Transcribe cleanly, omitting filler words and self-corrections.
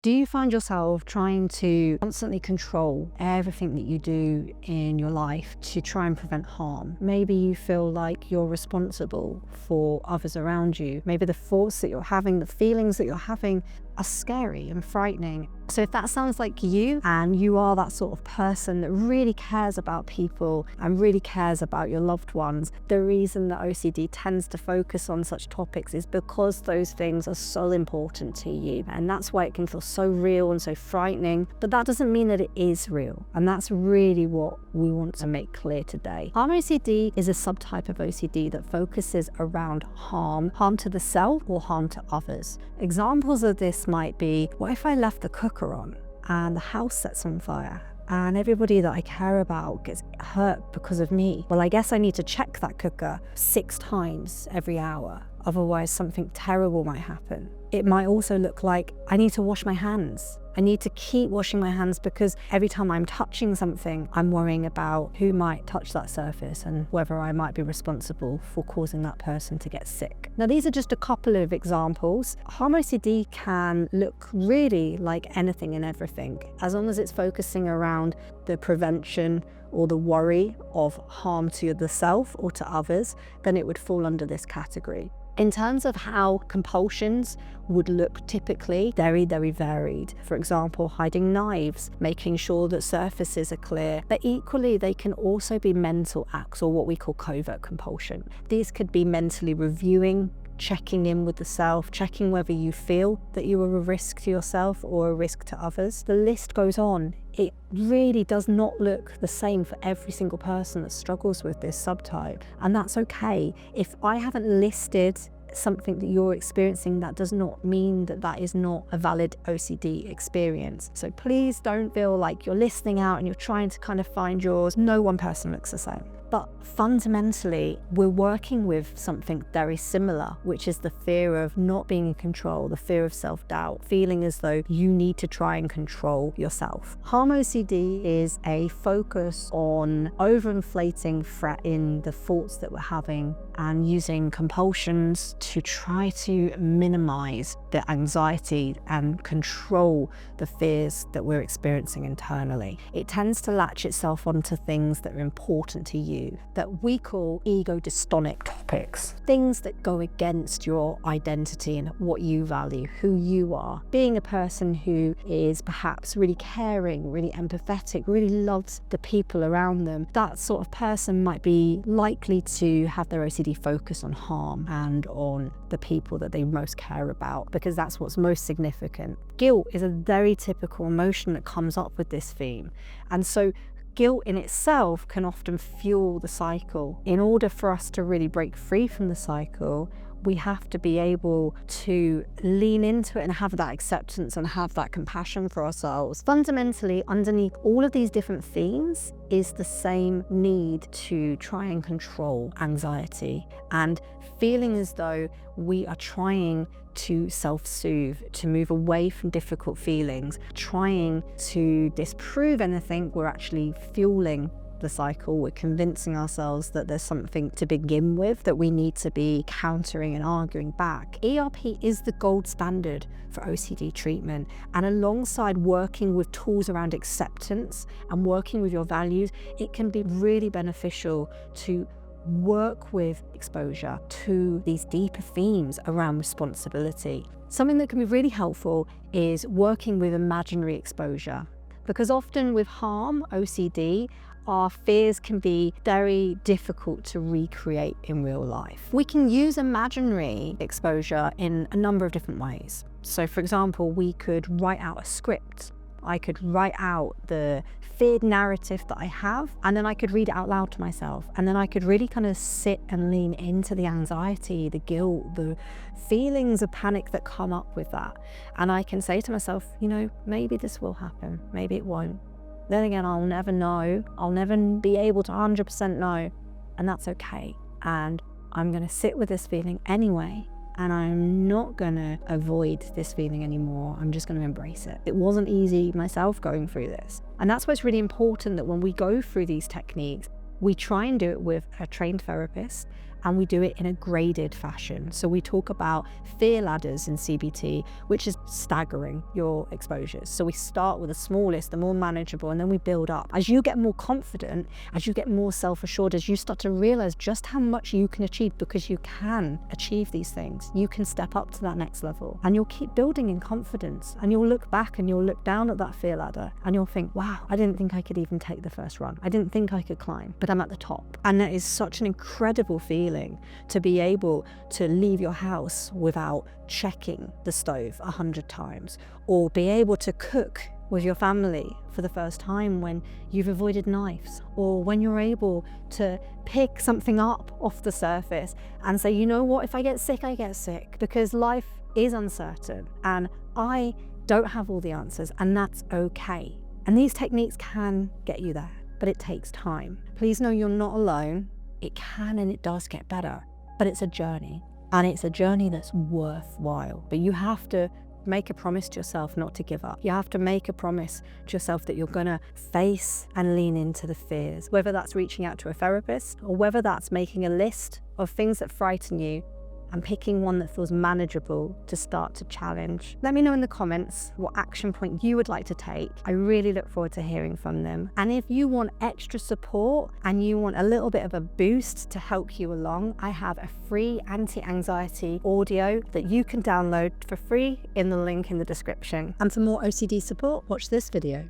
Do you find yourself trying to constantly control everything that you do in your life to try and prevent harm? Maybe you feel like you're responsible for others around you. Maybe the thoughts that you're having, the feelings that you're having are scary and frightening. So if that sounds like you, and you are that sort of person that really cares about people and really cares about your loved ones, the reason that OCD tends to focus on such topics is because those things are so important to you. And that's why it can feel so real and so frightening. But that doesn't mean that it is real. And that's really what we want to make clear today. Harm OCD is a subtype of OCD that focuses around harm to the self or harm to others. Examples of this might be, what if I left the cooker on and the house sets on fire and everybody that I care about gets hurt because of me? Well, I guess I need to check that cooker 6 times every hour. Otherwise, something terrible might happen. It might also look like I need to wash my hands. I need to keep washing my hands because every time I'm touching something, I'm worrying about who might touch that surface and whether I might be responsible for causing that person to get sick. Now, these are just a couple of examples. Harm OCD can look really like anything and everything. As long as it's focusing around the prevention or the worry of harm to the self or to others, then it would fall under this category. In terms of how compulsions would look typically, very, very varied. For example, hiding knives, making sure that surfaces are clear. But equally, they can also be mental acts, or what we call covert compulsion. These could be mentally reviewing, checking in with the self, checking whether you feel that you are a risk to yourself or a risk to others. The list goes on. It really does not look the same for every single person that struggles with this subtype, and that's okay. If I haven't listed something that you're experiencing, that does not mean that that is not a valid OCD experience. So please don't feel like you're listening out and you're trying to kind of find yours. No one person looks the same. But fundamentally, we're working with something very similar, which is the fear of not being in control, the fear of self-doubt, feeling as though you need to try and control yourself. Harm OCD is a focus on overinflating threat in the thoughts that we're having and using compulsions to try to minimize the anxiety and control the fears that we're experiencing internally. It tends to latch itself onto things that are important to you, that we call ego-dystonic topics, things that go against your identity and what you value, who you are. Being a person who is perhaps really caring, really empathetic, really loves the people around them, that sort of person might be likely to have their OCD focus on harm and on the people that they most care about, because that's what's most significant. Guilt is a very typical emotion that comes up with this theme. And so guilt in itself can often fuel the cycle. In order for us to really break free from the cycle, we have to be able to lean into it and have that acceptance and have that compassion for ourselves. Fundamentally, underneath all of these different themes is the same need to try and control anxiety and feeling as though we are trying to self-soothe, to move away from difficult feelings, trying to disprove anything. We're actually fueling the cycle. We're convincing ourselves that there's something to begin with that we need to be countering and arguing back. ERP is the gold standard for OCD treatment, and alongside working with tools around acceptance and working with your values, it can be really beneficial to work with exposure to these deeper themes around responsibility. Something that can be really helpful is working with imaginary exposure, because often with harm OCD, our fears can be very difficult to recreate in real life. We can use imaginary exposure in a number of different ways. So for example, we could write out a script. I could write out the feared narrative that I have, and then I could read it out loud to myself. And then I could really kind of sit and lean into the anxiety, the guilt, the feelings of panic that come up with that. And I can say to myself, you know, maybe this will happen, maybe it won't. Then again, I'll never know. I'll never be able to 100% know, and that's okay. And I'm gonna sit with this feeling anyway, and I'm not gonna avoid this feeling anymore. I'm just gonna embrace it. It wasn't easy myself going through this. And that's why it's really important that when we go through these techniques, we try and do it with a trained therapist and we do it in a graded fashion. So we talk about fear ladders in CBT, which is staggering your exposures. So we start with the smallest, the more manageable, and then we build up. As you get more confident, as you get more self-assured, as you start to realize just how much you can achieve, because you can achieve these things, you can step up to that next level, and you'll keep building in confidence, and you'll look back and you'll look down at that fear ladder and you'll think, wow, I didn't think I could even take the first run. I didn't think I could climb, but I'm at the top. And that is such an incredible feeling, to be able to leave your house without checking the stove 100 times, or be able to cook with your family for the first time when you've avoided knives, or when you're able to pick something up off the surface and say, you know what, if I get sick, I get sick, because life is uncertain and I don't have all the answers, and that's okay. And these techniques can get you there, but it takes time. Please know you're not alone. It can and it does get better, but it's a journey, and it's a journey that's worthwhile. But you have to make a promise to yourself not to give up. You have to make a promise to yourself that you're gonna face and lean into the fears, whether that's reaching out to a therapist, or whether that's making a list of things that frighten you and picking one that feels manageable to start to challenge. Let me know in the comments what action point you would like to take. I really look forward to hearing from them. And if you want extra support and you want a little bit of a boost to help you along, I have a free anti-anxiety audio that you can download for free in the link in the description. And for more OCD support, watch this video.